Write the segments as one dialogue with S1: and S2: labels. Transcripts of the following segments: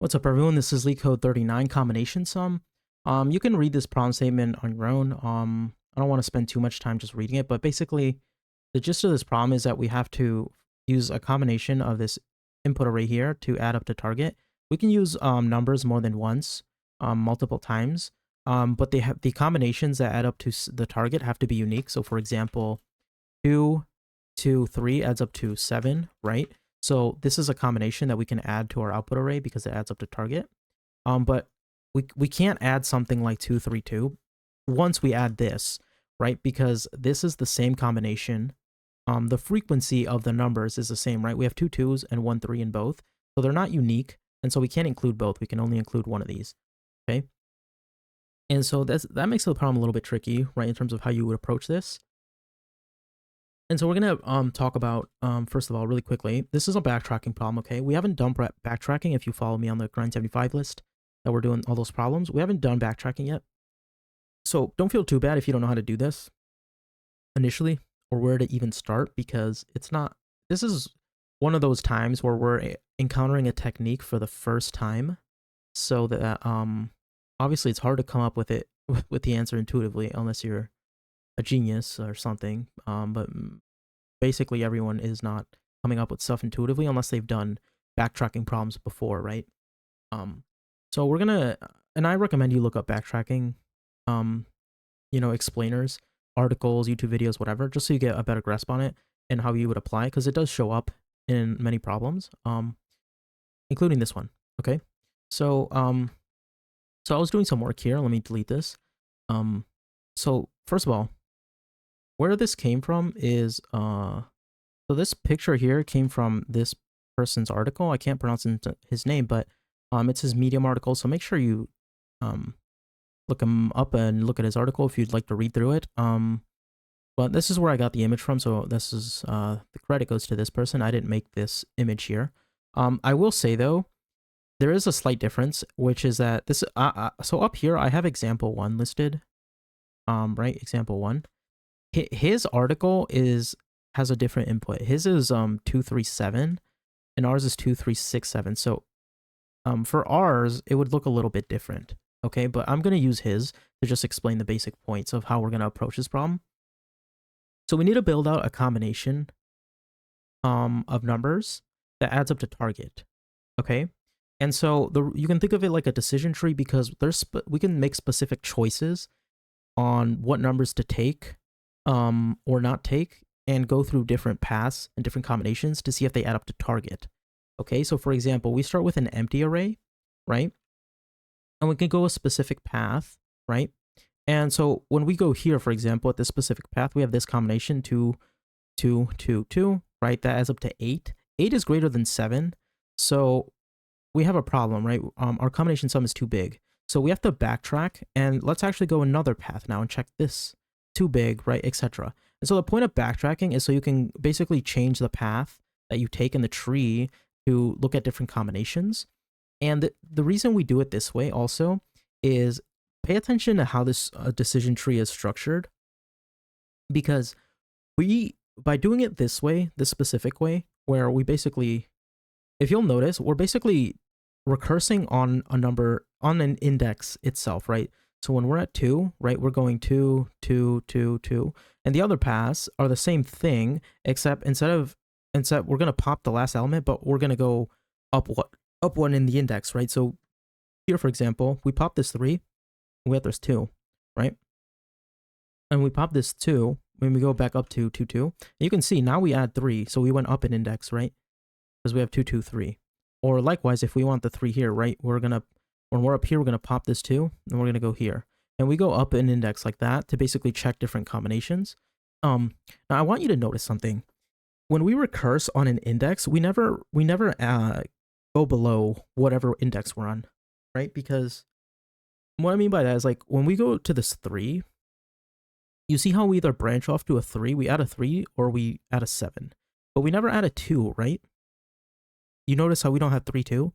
S1: What's up, everyone? This is LeetCode 39 combination sum. You can read this problem statement on your own. I don't want to spend too much time just reading it, but basically the gist of this problem is that we have to use a combination of this input array here to add up to target. We can use numbers more than once, multiple times, but they have the combinations that add up to the target have to be unique. So for example, 2, 2, 3 adds up to 7, right? So this is a combination that we can add to our output array because it adds up to target. But we can't add something like 2, 3, 2 once we add this, right? Because this is the same combination. The frequency of the numbers is the same, right? We have 2 2s and 1 3 in both. So they're not unique. And so we can't include both. We can only include one of these, okay? And so that makes the problem a little bit tricky, right? In terms of how you would approach this. And so we're going to talk about, first of all, really quickly, this is a backtracking problem, okay? We haven't done backtracking if you follow me on the Grind 75 list that we're doing all those problems. We haven't done backtracking yet. So don't feel too bad if you don't know how to do this initially or where to even start, because this is one of those times where we're encountering a technique for the first time. So that obviously it's hard to come up with the answer intuitively unless you're a genius or something, but basically everyone is not coming up with stuff intuitively unless they've done backtracking problems before, right? So we're gonna, and I recommend you look up backtracking, explainers, articles, YouTube videos, whatever, just so you get a better grasp on it and how you would apply, because it does show up in many problems, including this one. Okay, so I was doing some work here. Let me delete this. So first of all, where this came from is, so this picture here came from this person's article. I can't pronounce his name, but it's his Medium article. So make sure you look him up and look at his article if you'd like to read through it. But this is where I got the image from. So this is, the credit goes to this person. I didn't make this image here. I will say though, there is a slight difference, which is that this, so up here, I have example 1 listed, right? Example 1. His article has a different input. His is 237 and ours is 2367. So for ours, it would look a little bit different. Okay, but I'm going to use his to just explain the basic points of how we're going to approach this problem. So we need to build out a combination of numbers that adds up to target. Okay, and so you can think of it like a decision tree, because we can make specific choices on what numbers to take or not take, and go through different paths and different combinations to see if they add up to target. Okay, so for example, we start with an empty array, right? And we can go a specific path, right? And so when we go here, for example, at this specific path, we have this combination 2, 2, 2, 2, right? That adds up to 8. 8 is greater than 7. So we have a problem, right? Our combination sum is too big. So we have to backtrack, and let's actually go another path now and check this. Too big, right, etc. And so the point of backtracking is so you can basically change the path that you take in the tree to look at different combinations. And the reason we do it this way also is pay attention to how this decision tree is structured, because by doing it this way, this specific way, where we basically, if you'll notice, we're basically recursing on a number, on an index itself, right? So when we're at 2, right, we're going 2, 2, 2, 2. And the other paths are the same thing, except instead we're going to pop the last element, but we're going to go up one in the index, right? So here, for example, we pop this 3, we have this 2, right? And we pop this 2, when we go back up to 2, 2. And you can see now we add 3, so we went up an index, right? Because we have 2, 2, 3. Or likewise, if we want the 3 here, right, when we're up here, we're going to pop this 2, and we're going to go here. And we go up an index like that to basically check different combinations. Now, I want you to notice something. When we recurse on an index, we never go below whatever index we're on, right? Because what I mean by that is, like, when we go to this 3, you see how we either branch off to a 3, we add a 3, or we add a 7. But we never add a 2, right? You notice how we don't have 3, 2?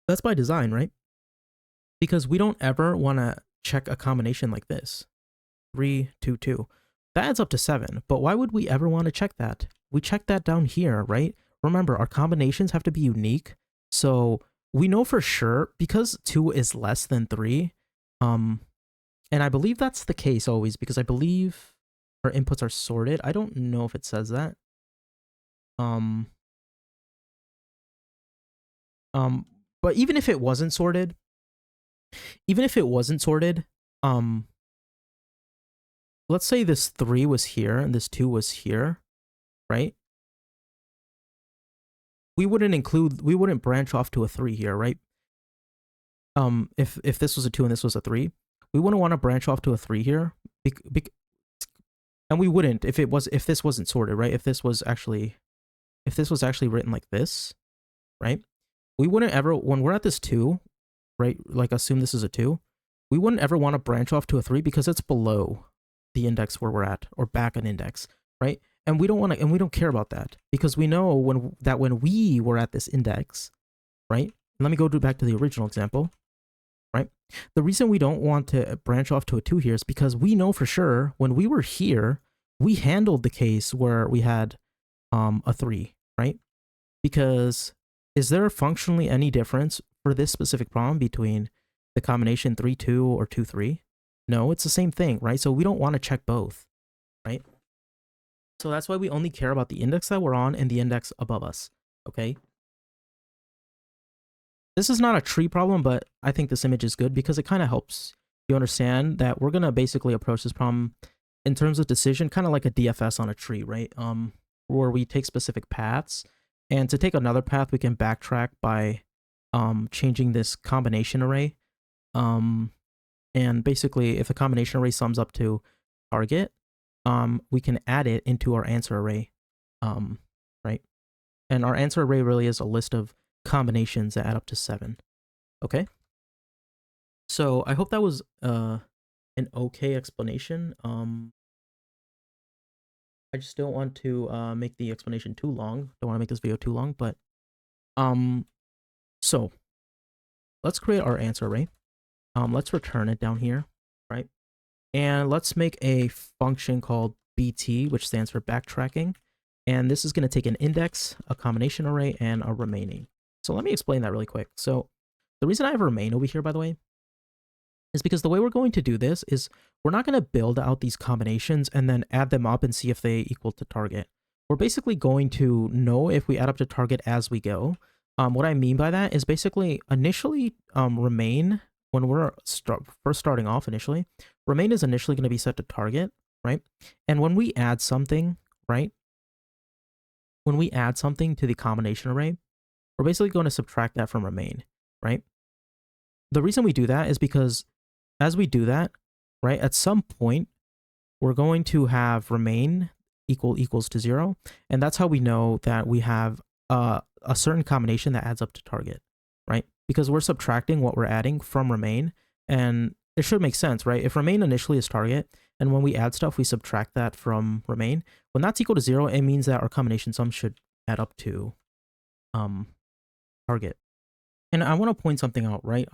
S1: That's by design, right? Because we don't ever want to check a combination like this. 3, 2, 2. That adds up to 7, but why would we ever want to check that? We check that down here, right? Remember, our combinations have to be unique, so we know for sure because 2 is less than 3. And I believe that's the case always because I believe our inputs are sorted. I don't know if it says that. Um, um, but even if it wasn't sorted, um, let's say this 3 was here and this 2 was here, right? We wouldn't branch off to a 3 here, right? If this was a 2 and this was a 3, we wouldn't want to branch off to a 3 here, and we wouldn't if this wasn't sorted, right? If this was actually written like this, right? We wouldn't ever, when we're at this 2, right? Like assume this is a 2, we wouldn't ever want to branch off to a 3 because it's below the index where we're at or back an index, right? And we don't care about that because we know when we were at this index, right? Let me go back to the original example, right? The reason we don't want to branch off to a 2 here is because we know for sure when we were here, we handled the case where we had a 3, right? Because is there functionally any difference for this specific problem between the combination 3, 2 or 2, 3? No, it's the same thing, right? So we don't want to check both, right? So that's why we only care about the index that we're on and the index above us, okay? This is not a tree problem, but I think this image is good because it kind of helps you understand that we're going to basically approach this problem in terms of decision, kind of like a DFS on a tree, right? Where we take specific paths, and to take another path, we can backtrack by changing this combination array. And basically, if the combination array sums up to target, we can add it into our answer array, right? And our answer array really is a list of combinations that add up to 7. Okay? So I hope that was an okay explanation. I just don't want to make the explanation too long. Don't want to make this video too long, but so let's create our answer array. Let's return it down here, right? And let's make a function called BT, which stands for backtracking. And this is going to take an index, a combination array, and a remaining. So let me explain that really quick. So the reason I have a remain over here, by the way, is because the way we're going to do this is we're not going to build out these combinations and then add them up and see if they equal to target. We're basically going to know if we add up to target as we go. What I mean by that is basically initially remain, when we're first starting off initially, remain is initially going to be set to target, right? And when we add something, right? When we add something to the combination array, we're basically going to subtract that from remain, right? The reason we do that is because as we do that, right, at some point, we're going to have remain equals to 0. And that's how we know that we have a certain combination that adds up to target, right? Because we're subtracting what we're adding from remain. And it should make sense, right? If remain initially is target, and when we add stuff, we subtract that from remain. When that's equal to 0, it means that our combination sum should add up to target. And I want to point something out, right?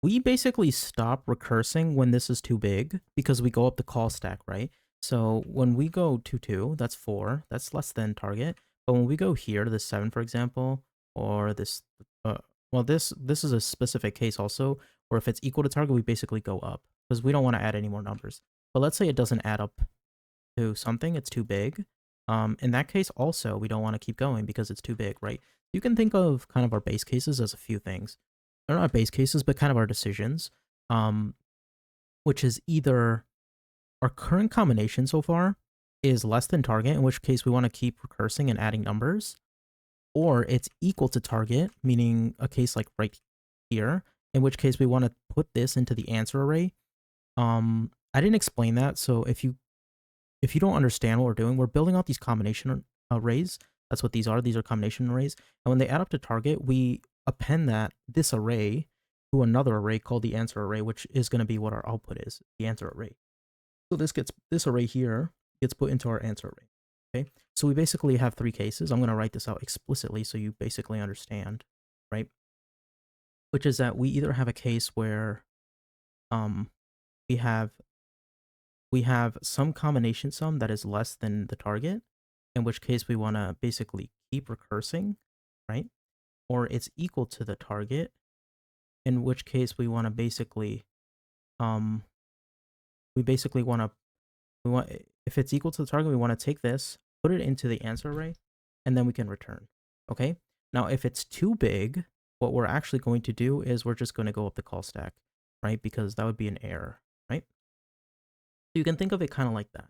S1: We basically stop recursing when this is too big because we go up the call stack, right? So when we go to 2, that's 4, that's less than target. But when we go here to this 7, for example, or this, well, this is a specific case also, where if it's equal to target, we basically go up because we don't want to add any more numbers. But let's say it doesn't add up to something, it's too big. In that case, also, we don't want to keep going because it's too big, right? You can think of kind of our base cases as a few things. They're not base cases, but kind of our decisions, which is either our current combination so far is less than target, in which case we want to keep recursing and adding numbers, or it's equal to target, meaning a case like right here, in which case we want to put this into the answer array. I didn't explain that, so if you don't understand what we're doing, we're building out these combination arrays. That's what these are. These are combination arrays. And when they add up to target, we append this array to another array called the answer array, which is going to be what our output is, the answer array. So this array here gets put into our answer array. Okay. So we basically have 3 cases. I'm going to write this out explicitly so you basically understand, right? Which is that we either have a case where we have some combination sum that is less than the target, in which case we want to basically keep recursing, right? or it's equal to the target, in which case we want to basically, if it's equal to the target, we want to take this, put it into the answer array, and then we can return. Okay. Now, if it's too big, what we're actually going to do is we're just going to go up the call stack, right? Because that would be an error, right? So you can think of it kind of like that.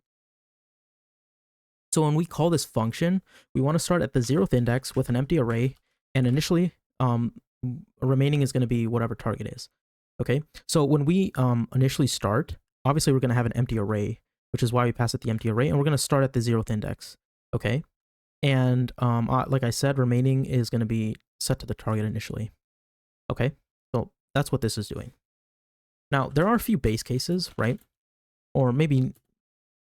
S1: So when we call this function, we want to start at the 0th index with an empty array, and initially, remaining is going to be whatever target is. Okay. So when we initially start, obviously we're going to have an empty array, which is why we pass it the empty array, and we're going to start at the 0th index. Okay. And like I said, remaining is going to be set to the target initially. Okay, so that's what this is doing. Now, there are a few base cases, right? Or maybe,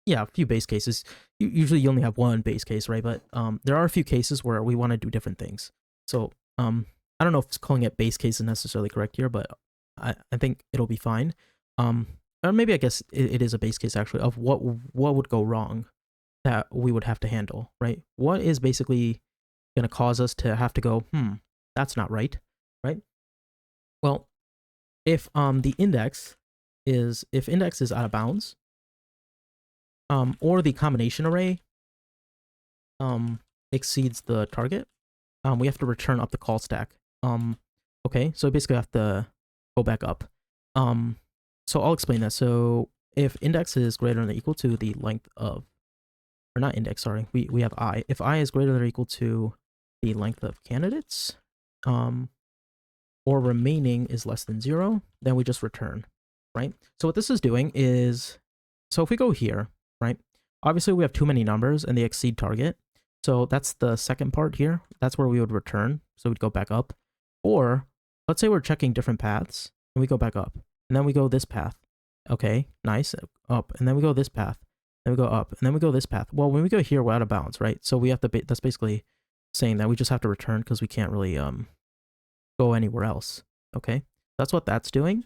S1: yeah, a few base cases. Usually you only have one base case, right? But there are a few cases where we want to do different things. So I don't know if calling it base case is necessarily correct here, but I think it'll be fine. Or maybe I guess it is a base case actually of what would go wrong that we would have to handle, right? What is basically going to cause us to have to go, that's not right, right? Well, if index is out of bounds, or the combination array exceeds the target, we have to return up the call stack. Okay, so basically I have to go back up. So I'll explain that. So if index is greater than or equal to the length of, or not index, sorry, we have I. If I is greater than or equal to the length of candidates, or remaining is less than 0, then we just return, right? So what this is doing is, so if we go here, right, obviously we have too many numbers and they exceed target. So that's the second part here. That's where we would return. So we'd go back up. Or let's say we're checking different paths and we go back up and then we go this path. Okay, nice, up. And then we go this path. Then we go up and then we go this path. Well, when we go here, we're out of bounds, right? So we have to, that's basically saying that we just have to return because we can't really go anywhere else. Okay, that's what that's doing.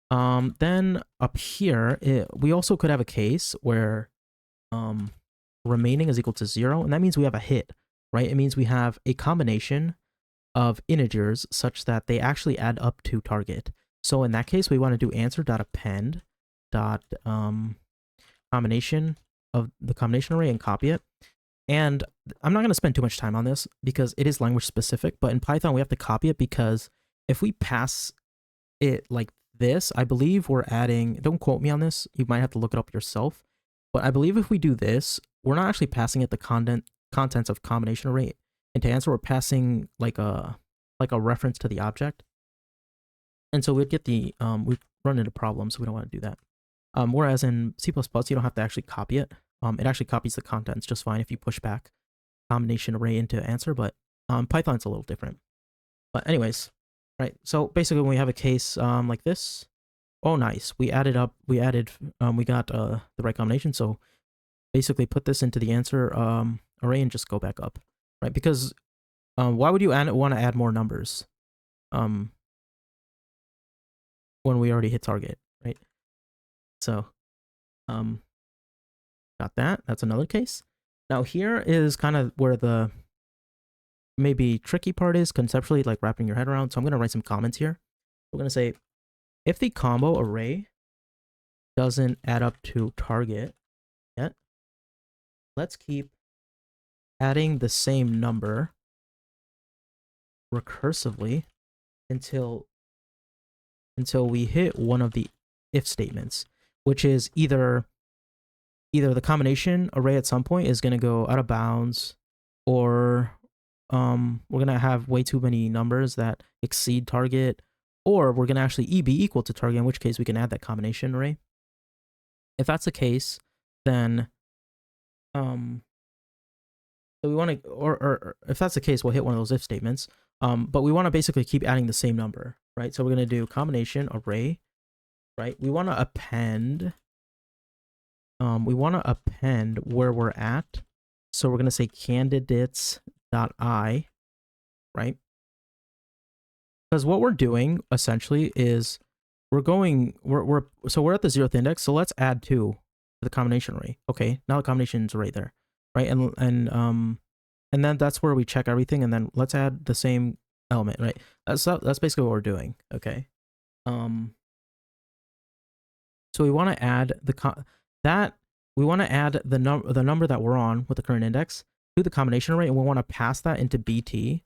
S1: Then up here, we also could have a case where remaining is equal to 0, and that means we have a hit, right? It means we have a combination of integers such that they actually add up to target. So in that case, we want to do answer.append dot combination of the combination array and copy it. And I'm not going to spend too much time on this because it is language specific, but in Python we have to copy it because if we pass it like this, I believe we're adding, don't quote me on this, you might have to look it up yourself, but I believe if we do this, we're not actually passing it the contents of combination array into answer, we're passing like a reference to the object. And so we'd get the, we run into problems, so we don't want to do that. Whereas in C++, you don't have to actually copy it. It actually copies the contents just fine if you push back combination array into answer, but Python's a little different. But anyways, right, so basically when we have a case like this, oh nice, we got the right combination, so basically put this into the answer array and just go back up, right? Because why would you want to add more numbers when we already hit target, right? So got that. That's another case. Now here is kind of where the maybe tricky part is conceptually, like wrapping your head around. So I'm going to write some comments here. We're going to say, if the combo array doesn't add up to target yet, let's keep adding the same number recursively until we hit one of the if statements, which is either the combination array at some point is going to go out of bounds, or we're going to have way too many numbers that exceed target, or we're going to actually be equal to target, in which case we can add that combination array. If that's the case, then so we want to, or if that's the case, we'll hit one of those if statements. But we want to basically keep adding the same number, right? So we're going to do combination array, right? We want to append where we're at. So we're going to say candidates.i, right? Because what we're doing essentially is we're at the 0th index. So let's add 2 to the combination array. Okay, now the combination's right there, right? And then that's where we check everything. And then let's add the same element, right? That's basically what we're doing. Okay. So we want to add the number that we're on with the current index to the combination array, and we want to pass that into BT,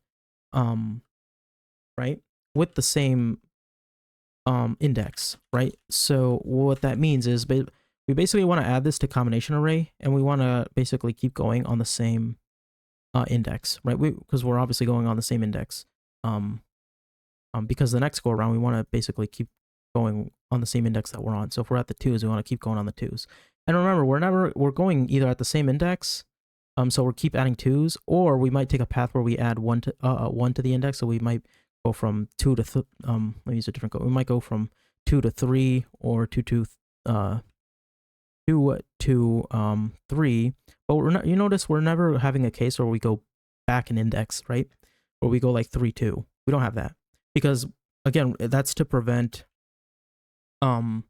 S1: right, with the same index, right? So what that means is we basically want to add this to combination array, and we want to basically keep going on the same index, right? Because we're obviously going on the same index. Because the next go around we want to basically keep going on the same index that we're on. So if we're at the 2s, we want to keep going on the 2s. And remember, we're going either at the same index, so we'll keep adding 2s, or we might take a path where we add 1 to the index. So we might go from 2 to let me use a different code. We might go from 2 to 3, or 2 to 3. But you notice we're never having a case where we go back an index, right? Or we go like 3, 2. We don't have that, because again, that's to prevent adding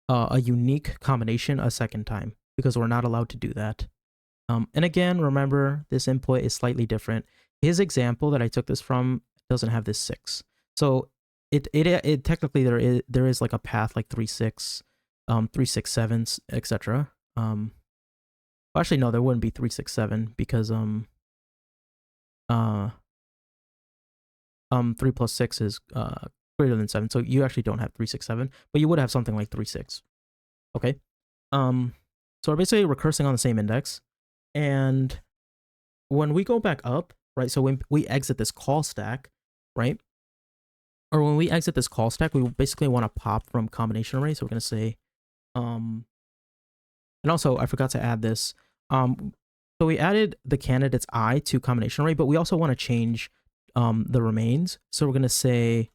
S1: a unique combination a second time, because we're not allowed to do that. And again, remember, this input is slightly different. His example that I took this from doesn't have this 6. So it technically there is like a path like 3, 6, 3, 6, 7, etc. Well, actually no, there wouldn't be 3, 6, 7, because 3 plus 6 is greater than 7, so you actually don't have 3, 6, 7, but you would have something like 3, 6. Okay. So we're basically recursing on the same index, and when we go back up, right, so when we exit this call stack, right, or when we exit this call stack, we basically want to pop from combination array. So we're going to say and also I forgot to add this, so we added the candidates I to combination array, but we also want to change the remains. So we're going to say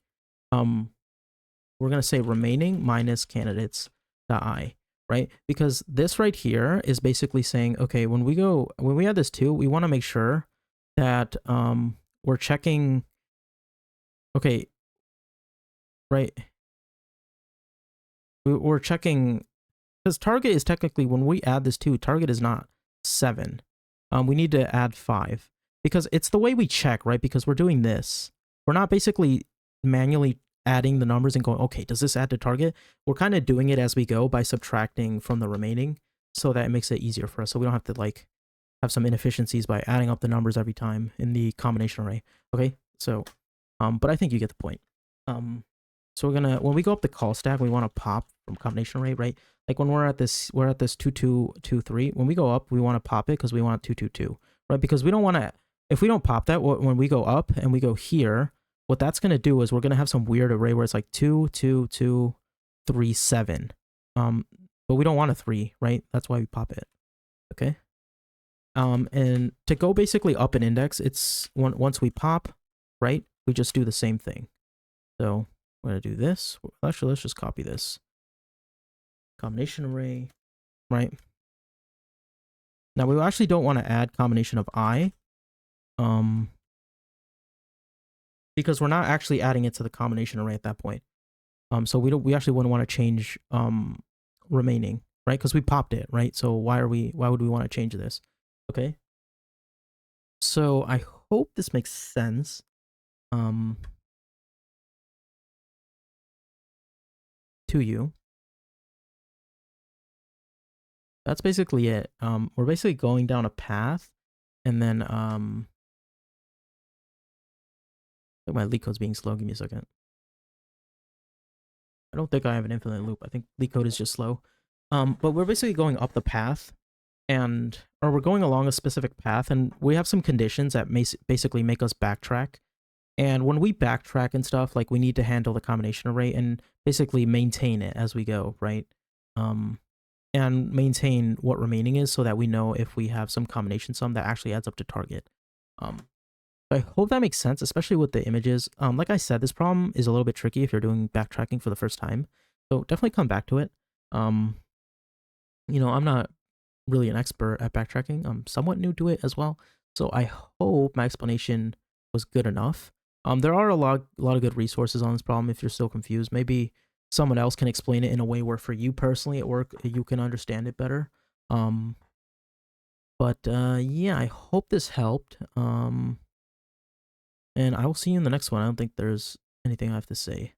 S1: remaining minus candidates .I, right? Because this right here is basically saying, okay, when we add this 2, we want to make sure that we're checking, okay, right? We're checking, because target is technically, when we add this 2, target is not 7. We need to add 5, because it's the way we check, right? Because we're doing this. We're not basically manually adding the numbers and going, okay, does this add to target? We're kind of doing it as we go by subtracting from the remaining, so that it makes it easier for us. So we don't have to like have some inefficiencies by adding up the numbers every time in the combination array. Okay, so but I think you get the point. So when we go up the call stack, we want to pop from combination array, right? Like when we're at this 2, 2, 2, 3. When we go up, we want to pop it because we want 2, 2, 2, right? Because we don't want to, if we don't pop that, when we go up and we go here, what that's going to do is we're going to have some weird array where it's like 2, 2, 2, 3, 7. But we don't want a 3, right? That's why we pop it. Okay. And to go basically up an index, it's once we pop, right? We just do the same thing. So we're going to do this. Actually, let's just copy this. Combination array, right? Now we actually don't want to add combination of I, because we're not actually adding it to the combination array at that point. So we actually wouldn't want to change remaining, right? Because we popped it, right? So why would we want to change this? Okay. So I hope this makes sense. To you. That's basically it. We're basically going down a path, and then my LeetCode's being slow. Give me a second. I don't think I have an infinite loop. I think LeetCode is just slow. But we're basically going up the path, or we're going along a specific path, and we have some conditions that basically make us backtrack. And when we backtrack and stuff, like we need to handle the combination array and basically maintain it as we go, right? And maintain what remaining is, so that we know if we have some combination sum that actually adds up to target. I hope that makes sense, especially with the images. Like I said, this problem is a little bit tricky if you're doing backtracking for the first time, so definitely come back to it. You know, I'm not really an expert at backtracking. I'm somewhat new to it as well, so I hope my explanation was good enough. There are a lot of good resources on this problem if you're still confused. Maybe someone else can explain it in a way where for you personally at work, you can understand it better. But yeah, I hope this helped. And I will see you in the next one. I don't think there's anything I have to say.